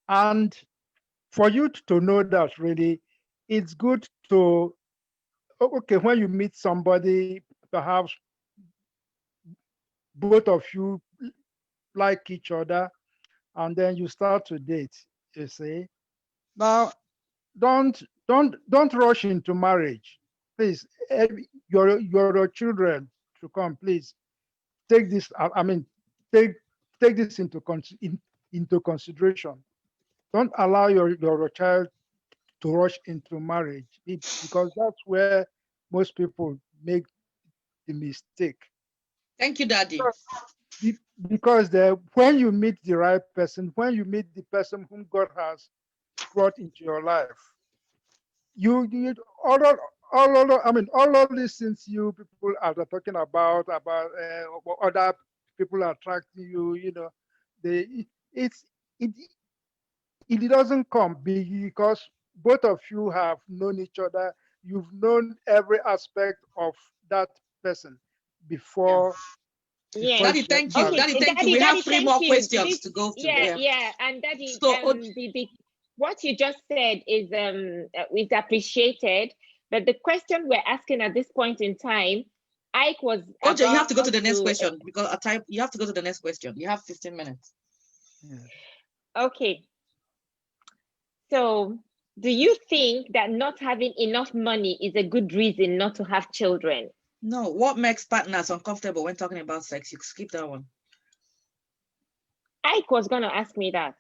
and for you to know that really, it's good to, okay, when you meet somebody, perhaps both of you like each other, and then you start to date, you see. Now, don't rush into marriage. Please, your children to come, please take this, I mean, take this into consideration. Don't allow your child to rush into marriage, because that's where most people make the mistake. Thank you, Daddy. Because when you meet the right person, when you meet the person whom God has brought into your life, you all of these things you people are talking about other people attracting you, they it's it it doesn't come because both of you have known each other. You've known every aspect of that person before. Yeah. Daddy, thank you. Okay, Daddy, thank you. We have three thank more you. questions to go to. Yeah, and Daddy, So, what you just said is appreciated, but the question we're asking at this point in time, Ike was OJ, you have to go to the next question because at time you have to go to the next question. You have 15 minutes. Okay. So, do you think that not having enough money is a good reason not to have children? No. What makes partners uncomfortable when talking about sex? You skip that one. Ike was going to ask me that.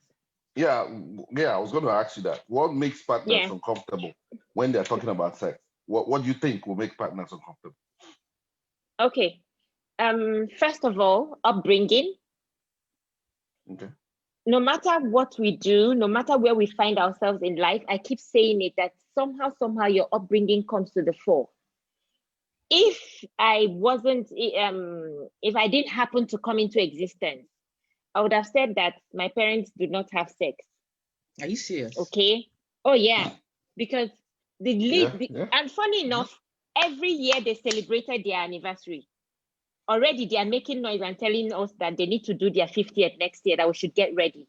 Yeah, I was going to ask you that. What makes partners uncomfortable when they're talking about sex? What do you think will make partners uncomfortable? Okay. First of all, upbringing. Okay. No matter what we do, no matter where we find ourselves in life, I keep saying it that somehow your upbringing comes to the fore. If I didn't happen to come into existence, I would have said that my parents do not have sex. Are you serious? Okay. Oh yeah, because and funny enough, every year they celebrated their anniversary. Already they are making noise and telling us that they need to do their 50th next year, that we should get ready.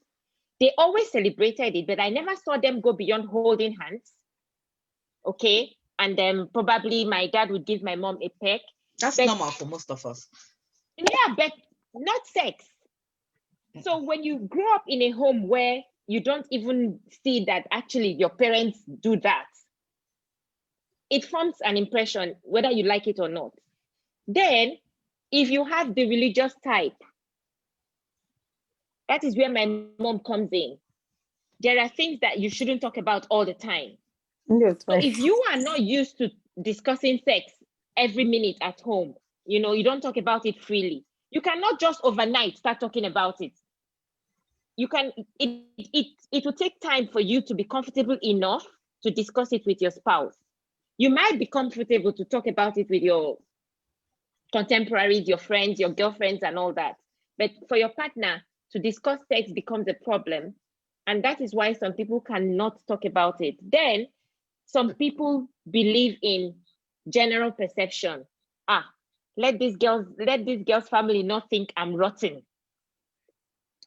They always celebrated it, but I never saw them go beyond holding hands. Okay. And then probably my dad would give my mom a peck. That's normal for most of us. Yeah, but not sex. So when you grow up in a home where you don't even see that actually your parents do that, it forms an impression, whether you like it or not. Then, if you have the religious type, that is where my mom comes in. There are things that you shouldn't talk about all the time. Yes, so if you are not used to discussing sex every minute at home, you don't talk about it freely. You cannot just overnight start talking about it. It will take time for you to be comfortable enough to discuss it with your spouse. You might be comfortable to talk about it with your contemporaries, your friends, your girlfriends, and all that. But for your partner to discuss sex becomes a problem. And that is why some people cannot talk about it. Then some people believe in general perception. Let this girl's family not think I'm rotten.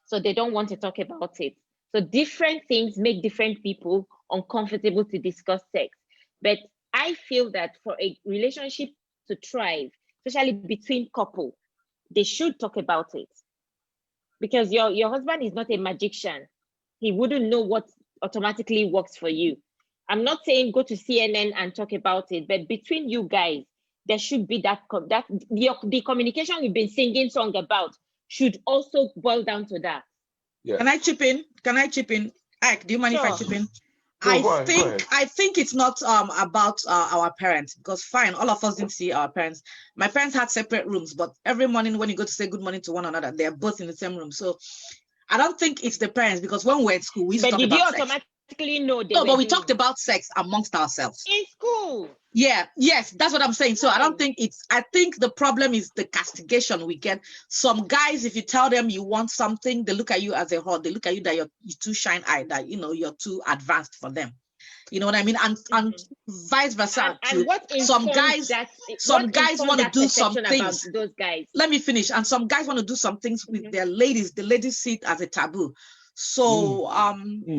So they don't want to talk about it. So different things make different people uncomfortable to discuss sex. But I feel that for a relationship to thrive, especially between couple, they should talk about it. Because your husband is not a magician. He wouldn't know what automatically works for you. I'm not saying go to CNN and talk about it, but between you guys, there should be the communication we've been singing song about should also boil down to that. Yeah. Can I chip in? Ike, do you mind if I chip in? I think it's not about our parents, because fine, all of us didn't see our parents. My parents had separate rooms, but every morning when you go to say good morning to one another, they're both in the same room. So I don't think it's the parents, because when we're at school, we used to talk about sex. Automatically know but we talked about sex amongst ourselves in school. Yes, that's what I'm saying. So I don't think I think the problem is the castigation we get. Some guys, if you tell them you want something, they look at you as a whore. They look at you that you're too shine-eyed, that you're too advanced for them. You know what I mean? And vice versa. And what some guys want to do some things. Those guys. Let me finish. And some guys want to do some things with their ladies. The ladies see it as a taboo. So,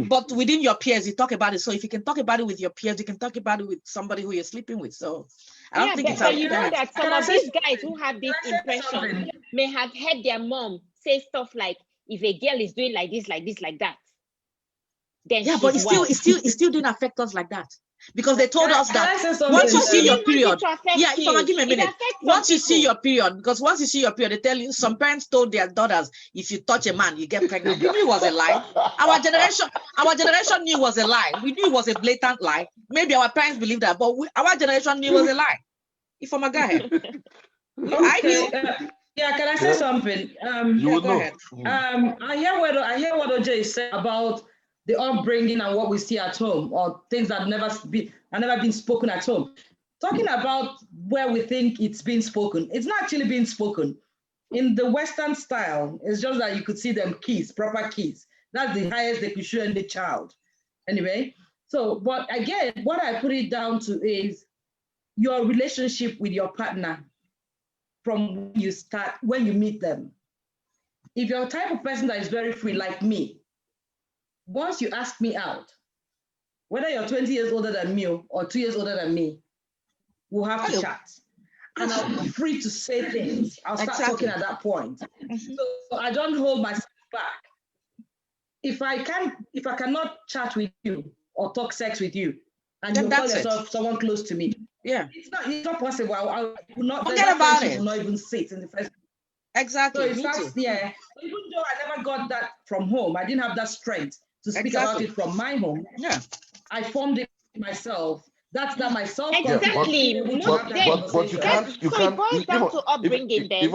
but within your peers, you talk about it. So if you can talk about it with your peers, you can talk about it with somebody who you're sleeping with. So I don't think it's but you know that some of these guys who have this impression may have heard their mom say stuff like, if a girl is doing like this, like that, then but it still didn't affect us like that. Because they told us that once you see your period, if I'm gonna give me a minute, once you see your period, because once you see your period, they tell you, some parents told their daughters, if you touch a man, you get pregnant. We knew it was a lie. Our generation knew it was a lie. We knew it was a blatant lie. Maybe our parents believed that, but our generation knew it was a lie. If I'm a guy, I knew. Yeah, can I say something? Go ahead. I hear what OJ said about the upbringing and what we see at home, or things that never been spoken at home. Talking about where we think it's been spoken, it's not actually being spoken. In the Western style, it's just that you could see them kiss, proper kiss. That's the highest they could show any child. Anyway, so, but again, what I put it down to is your relationship with your partner from when you meet them. If you're a type of person that is very free, like me, once you ask me out, whether you're 20 years older than me or 2 years older than me, we'll have to chat. And I'll be free to say things. I'll start talking at that point. So I don't hold myself back. If I cannot chat with you or talk sex with you, and you call yourself someone close to me, it's not possible. I will not forget about it. Will not even sit in the first. Exactly. So even though I never got that from home, I didn't have that strength to speak about it from my home. Yeah, I formed it myself. That's that myself. Exactly. But you can't. So it boils down to upbringing then,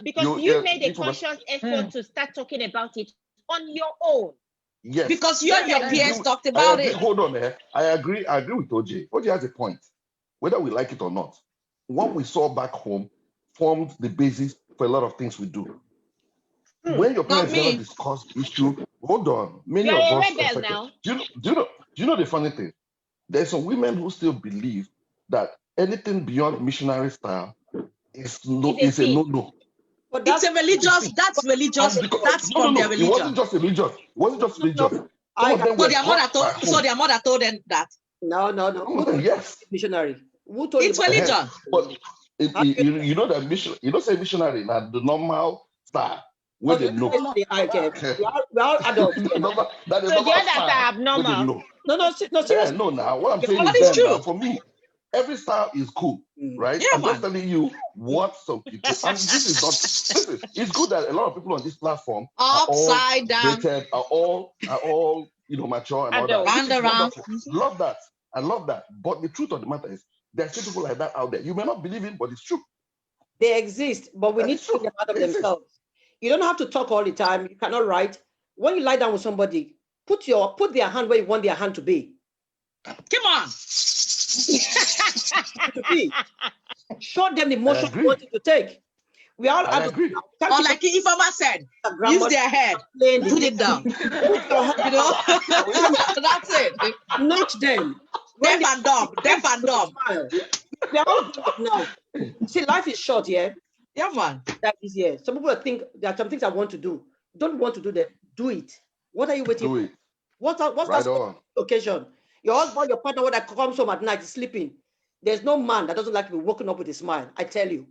because you made a conscious effort to start talking about it on your own. Yes. Because you and your peers talked about it. Hold on, I agree with OJ. OJ has a point. Whether we like it or not, what we saw back home formed the basis for a lot of things we do. When your parents never discuss issue, hold on. Many of us. Now. Do you know the funny thing? There's some women who still believe that anything beyond missionary style is a no-no. But it's a religious. That's religious. That's from their religion. It wasn't just religious. So their mother told them that. No. Yes. Missionary. Who told you? It's religion. But you know that mission. You don't say missionary. Now the normal style. Where they know. We are adults. So the others are abnormal. No, seriously. No, now what I'm saying is that for me, every style is cool, right? Yeah, I'm just telling you what some people. And this is not. Listen, it's good that a lot of people on this platform upside down are all mature and all that. Round around. Love that. I love that. But the truth of the matter is, there's still people like that out there. You may not believe it, but it's true. They exist, but we need to take them out of themselves. You don't have to talk all the time. You cannot write. When you lie down with somebody, put their hand where you want their hand to be. Come on. To be. Show them the motion you want it to take. We all agree. Or like Ifama said, use their head, put it down. You know, that's it. Not them. Deaf and dumb. They're all now. See, life is short, yeah. Yeah, man. That is Some people think there are some things I want to do. Don't want to do them. Do it. What are you waiting for? What's that occasion? Your husband, your partner, when that comes home at night, is sleeping. There's no man that doesn't like to be woken up with a smile. I tell you.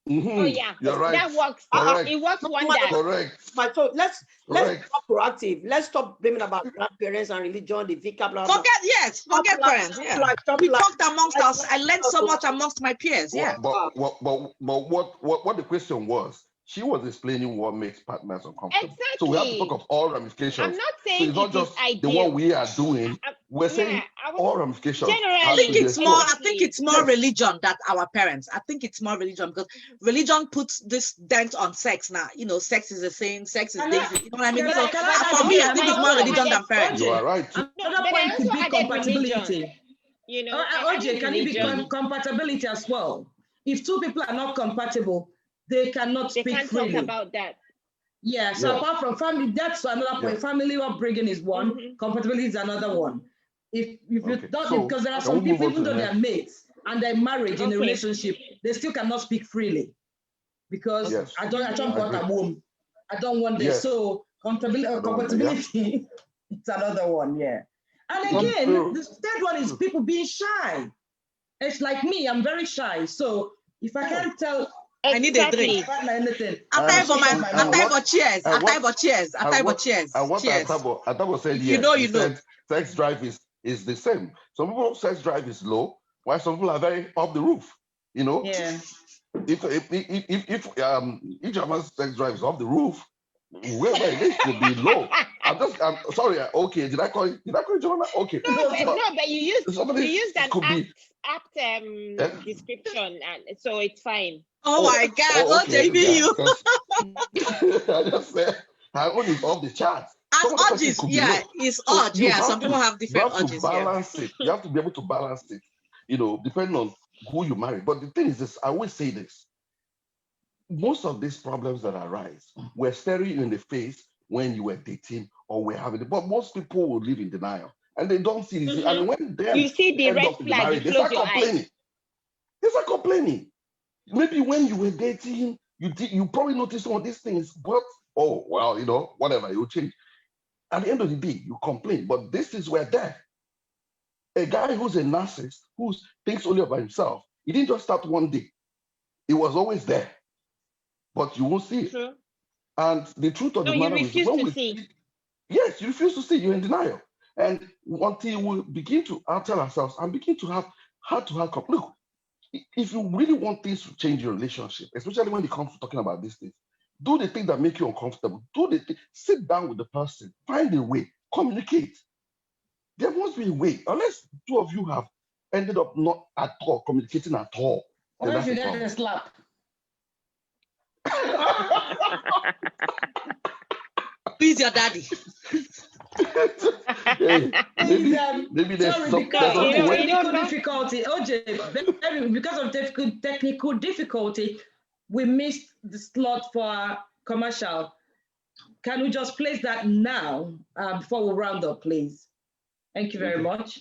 Oh yeah, you're right. That works. It works wonders. Correct. But so let's be proactive. Let's stop blaming about grandparents and religion, the vicar, blah, blah. Forget parents. Yeah. We talked amongst us. I learned so much amongst my peers. Yeah. But what the question was? She was explaining what makes partners uncomfortable. Exactly. So we have to talk of all ramifications. I'm not saying it's not just the one we are doing. We're saying all ramifications. I think it's more religion than our parents. I think it's more religion because religion puts this dent on sex now. You know, sex is a sin, sex is dangerous. You know what I mean? So for me, I think it's more religion than parents. You are right. Another point could be compatibility. You know, OJ, can it be compatibility as well? If two people are not compatible, they cannot speak freely. Talk about that. Yeah, so apart from family, that's another point. Family upbringing is one, compatibility is another one. If you don't, So because there are can some we move people, on even to though the they're next? mates and they're married in a relationship, they still cannot speak freely because Yes, I don't I want agree. a womb. I don't want this. Yes, So I don't want that. Yeah. compatibility, it's another one, yeah. And Some again, true. the third one is people being shy. It's like me, I'm very shy. So if I can't tell I need a drink. anything, I time for cheers. I time for cheers. I time for cheers. And what Cheers. Atabo said If here, you know, he you know. said sex drive is the same. Some people sex drive is low, while some people are very off the roof. You know, yeah. If each of us sex drive is off the roof, wherever it is could be low. I'm sorry. Okay, did I call you Jonah? Okay. No, but you used an could be apt description, and so it's fine. Oh my God! Okay. OJ, you. I just said her own is off the charts. As urges, yeah, it's urge. Yeah, some people have different urges. You have to balance it. You have to be able to balance it. You know, depending on who you marry. But the thing is this: I always say this. Most of these problems that arise were staring you in the face when you were dating or were having it. But most people will live in denial and they don't see this. And when you see the red flag, they start complaining. They start complaining. Maybe when you were dating, you probably noticed some of these things, but oh well, you know, whatever, it will change. At the end of the day, you complain. But this is where a guy who's a narcissist, who thinks only about himself, he didn't just start one day. It was always there. But you won't see it. True. And the truth of the matter is, when we see, yes, you refuse to see, you're in denial. And until we begin to tell ourselves and begin to have heart-to-heart, look, if you really want things to change your relationship, especially when it comes to talking about these things, do the thing that make you uncomfortable. Sit down with the person, find a way, communicate. There must be a way, unless two of you have ended up not at all communicating at all. Unless you get a slap. Who is your daddy? Maybe there's sorry, because of technical difficulty. OJ, because of technical difficulty, we missed the slot for our commercial. Can we just place that now before we round up, please? Thank you very much.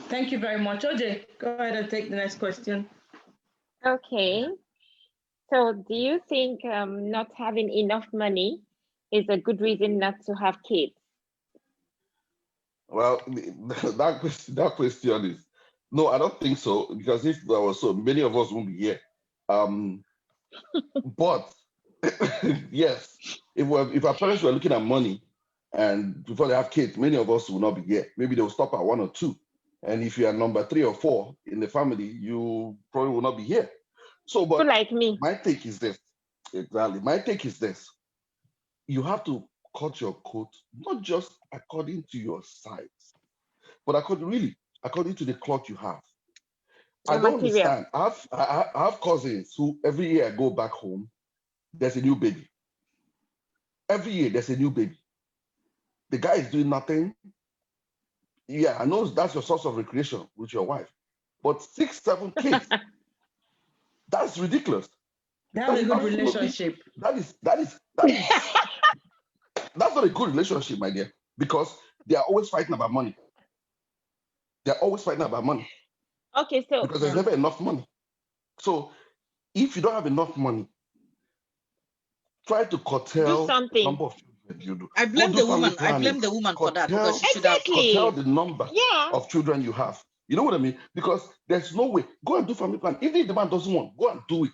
Thank you very much. OJ, go ahead and take the next question. Okay. So do you think not having enough money is a good reason not to have kids? Well, that question is, no, I don't think so, because if there was so, many of us won't be here. But yes, if our parents were looking at money and before they have kids, many of us will not be here. Maybe they'll stop at 1 or 2. And if you are number 3 or 4 in the family, you probably will not be here. So, but like me. My take is this. Exactly. My take is this. You have to cut your coat, not just according to your size, but according to the cloth you have. I don't understand. I have cousins who every year I go back home, there's a new baby. Every year there's a new baby. The guy is doing nothing. Yeah, I know that's your source of recreation with your wife, but 6, 7 kids, that's ridiculous. That's a good relationship. That is that's not a good relationship, my dear, because they are always fighting about money. They're always fighting about money. Okay, so because there's never enough money. So if you don't have enough money, try to curtail the number of children you do. I blame the woman. I blame the woman for that, because she should have curtail the number of children you have. You know what I mean? Because there's no way. Go and do family plan. Even if the man doesn't want, go and do it.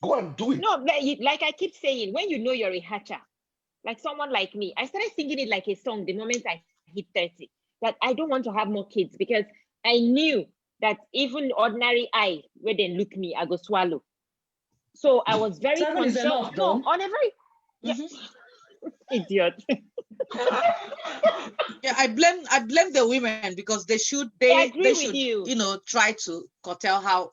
Go and do it. No, like I keep saying, when you know you're a hatcher, like someone like me, I started singing it like a song the moment I hit 30, that I don't want to have more kids because I knew that even ordinary eye, where they look me, I go swallow. So I was very 7 conscious. is enough, No, though. on a very idiot. Yeah, I blame the women because they should I agree with should you. Try to curtail how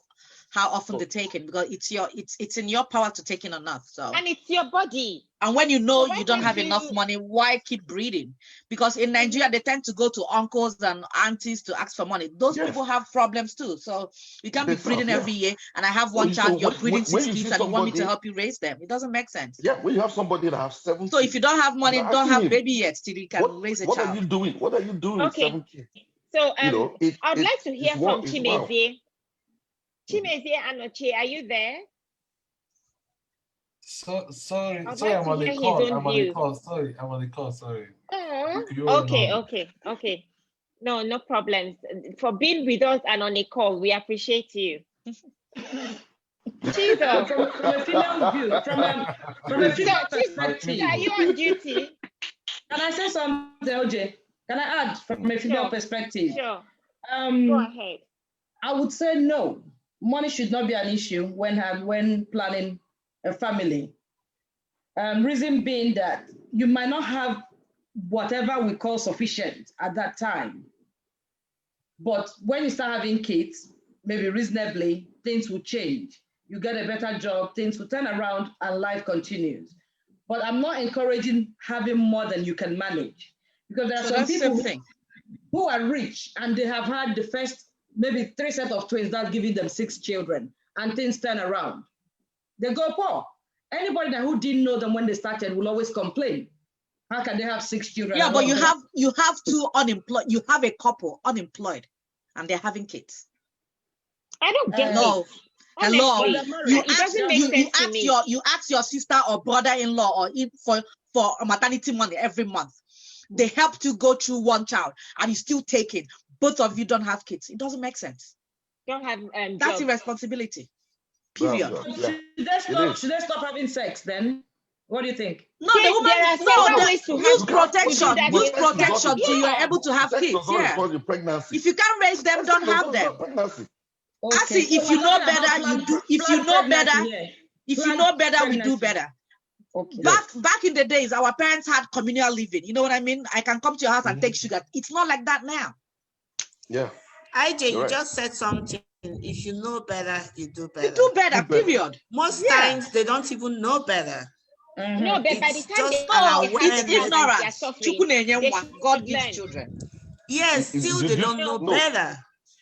often they take it, because it's in your power to take in enough. So, and it's your body. and when you know So you don't have enough money, why keep breeding? Because in Nigeria they tend to go to uncles and aunties to ask for money. Those people have problems too. So you can't be breeding every year. And I have one child, you're breeding 6 kids, and you want me to help you raise them. It doesn't make sense. Yeah, when you have somebody that has 7 So if you don't have money, don't have him, baby yet till you can raise a what child. are you doing? What are you doing with 7 kids? So I'd it's like to hear from wow. Chimezie. Chimezie Anoche, are you there? Sorry, I'd sorry, like I'm to on the hear his call. own I'm on the view. call. Sorry, I'm on the call. Sorry. Oh, You were okay. No problems. For being with us and on a call, we appreciate you. Jesus. From a female view, from a female perspective. Are you on duty? Can I say something, OJ? Can I add from a female perspective? Sure. Go ahead. I would say no. Money should not be an issue when planning a family. Reason being that you might not have whatever we call sufficient at that time. But when you start having kids, maybe reasonably, things will change. You get a better job, things will turn around, and life continues. But I'm not encouraging having more than you can manage, because there are some people who are rich and they have had the first maybe 3 sets of twins that's giving them 6 children, and things turn around. They go poor. Anybody who didn't know them when they started will always complain. How can they have 6 children? Yeah, but you have 2 unemployed. You have a couple unemployed, and they're having kids. I don't get no. it. Hello, Honestly, you ask your sister or brother-in-law or for maternity money every month. They help to go through one child, and you still take it. Both of you don't have kids. It doesn't make sense. Don't have that's jobs. Irresponsibility. Period. Should they stop having sex then? What do you think? No, the woman use protection. Use protection till you're able to have kids. Yeah. If you can't raise them, don't have them. Okay. I see. If you know better, you do. If you know better, we do better. Okay. Back in the days, our parents had communal living. You know what I mean? I can come to your house and take sugar. It's not like that now. Yeah. IJ, you just said something. If you know better, you do better. You do better, period. Most times they don't even know better. No, but by the time it's ignorance. God gives children. Yes, still they don't know better.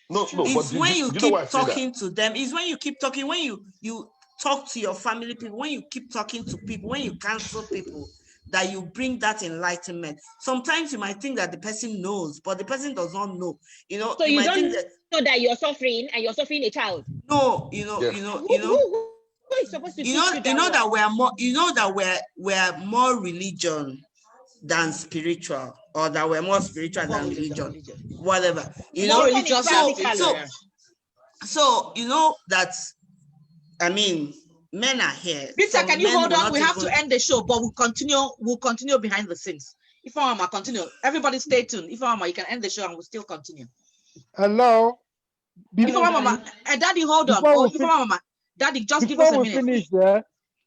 It's when you keep talking to them. It's when you keep talking. When you talk to your family people. When you keep talking to people. When you counsel people, that you bring that enlightenment. Sometimes you might think that the person knows, but the person does not know. You know. So you don't know that you're suffering and you're suffering a child. No, you know. Who is supposed to you know that we're more. You know that we're more religion than spiritual, or that we're more spiritual than religion. Whatever. You know. So you know that. I mean, men are here. Victor, can you hold on? We have to end the show, but we'll continue behind the scenes. If I'm continue, everybody stay tuned. If I'm you can end the show and we'll still continue. Hello. Daddy, hold on. Daddy, just give us a minute. Finish there.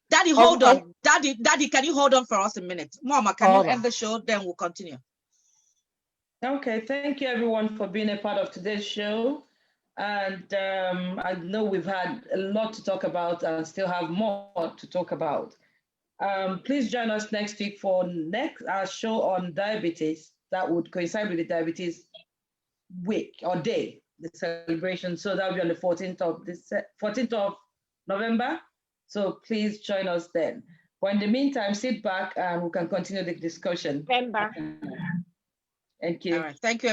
Daddy, hold on. Daddy, can you hold on for us a minute? Mama, can you end the show? Then we'll continue. Okay, thank you everyone for being a part of today's show. And I know we've had a lot to talk about and still have more to talk about. Please join us next week for our show on diabetes. That would coincide with the diabetes week or day, the celebration. So that'll be on the 14th of November. So please join us then. But in the meantime, sit back and we can continue the discussion. November. Thank you. All right. Thank you.